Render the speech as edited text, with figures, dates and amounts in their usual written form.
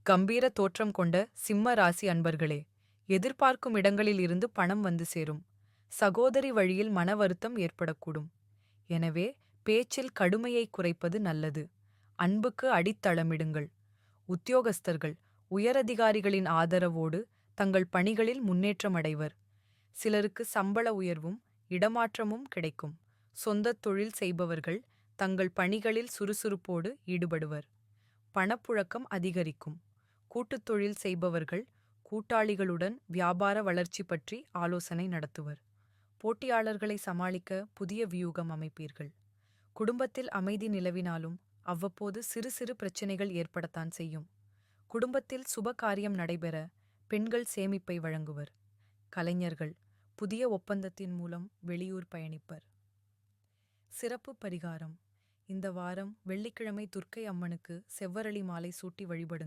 கம்பீர தோற்றம் கொண்ட சிம்ம ராசி அன்பர்களே, எதிர்பார்க்கும் இடங்களில் இருந்து பணம் வந்து சேரும். சகோதரி வழியில் மன வருத்தம் ஏற்படக்கூடும். எனவே பேச்சில் கடுமையை குறைப்பது நல்லது. அன்புக்கு அடித்தளமிடுங்கள். உத்தியோகஸ்தர்கள் உயரதிகாரிகளின் ஆதரவோடு தங்கள் பணிகளில் முன்னேற்றமடைவர். சிலருக்கு சம்பள உயர்வும் இடமாற்றமும் கிடைக்கும். சொந்தத் தொழில் செய்பவர்கள் தங்கள் பணிகளில் சுறுசுறுப்போடு ஈடுபடுவர். பணப்புழக்கம் அதிகரிக்கும். கூட்டுத் தொழில் செய்பவர்கள் கூட்டாளிகளுடன் வியாபார வளர்ச்சி பற்றி ஆலோசனை நடத்துவர். போட்டியாளர்களை சமாளிக்க புதிய வியூகம் அமைப்பீர்கள். குடும்பத்தில் அமைதி நிலவினாலும் அவ்வப்போது சிறு சிறு பிரச்சினைகள் ஏற்படத்தான் செய்யும். குடும்பத்தில் சுப காரியம் நடைபெற பெண்கள் சேமிப்பை வழங்குவர். கலைஞர்கள் புதிய ஒப்பந்தத்தின் மூலம் வெளியூர் பயணிப்பர். சிறப்பு பரிகாரம்: இந்த வாரம் வெள்ளிக்கிழமை துர்க்கை அம்மனுக்கு செவ்வரளி மாலை சூட்டி வழிபடுங்கள்.